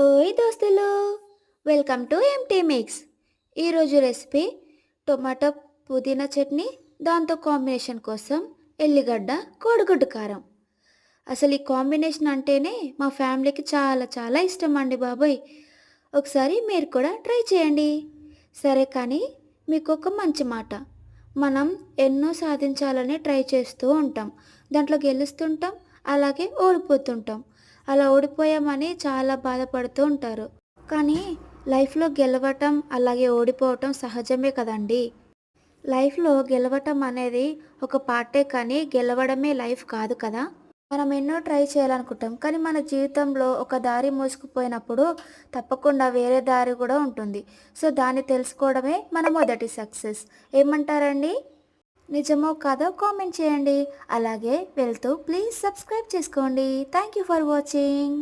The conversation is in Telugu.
ఓయ్ దోస్తులు, వెల్కమ్ టు ఎంటీ మిక్స్. ఈరోజు రెసిపీ టొమాటో పుదీనా చట్నీ, దాంతో కాంబినేషన్ కోసం ఎల్లిగడ్డ కోడిగుడ్డు కారం. అసలు ఈ కాంబినేషన్ అంటేనే మా ఫ్యామిలీకి చాలా చాలా ఇష్టం అండి బాబోయ్. ఒకసారి మీరు కూడా ట్రై చేయండి. సరే కానీ మీకు ఒక మంచి మాట, మనం ఎన్నో సాధించాలని ట్రై చేస్తూ ఉంటాం, దాంట్లో గెలుస్తుంటాం, అలాగే ఓడిపోతుంటాం. అలా ఓడిపోయామని చాలా బాధపడుతూ ఉంటారు. కానీ లైఫ్లో గెలవటం అలాగే ఓడిపోవటం సహజమే కదండి. లైఫ్లో గెలవటం అనేది ఒక పార్టే, కానీ గెలవడమే లైఫ్ కాదు కదా. మనం ఎన్నో ట్రై చేయాలనుకుంటాం, కానీ మన జీవితంలో ఒక దారి మూసుకుపోయినప్పుడు తప్పకుండా వేరే దారి కూడా ఉంటుంది. సో దాన్ని తెలుసుకోవడమే మన మొదటి సక్సెస్. ఏమంటారండి? నిజమో కాదో కామెంట్ చేయండి. అలాగే వెళ్తూ ప్లీజ్ సబ్స్క్రైబ్ చేసుకోండి. Thank you for watching.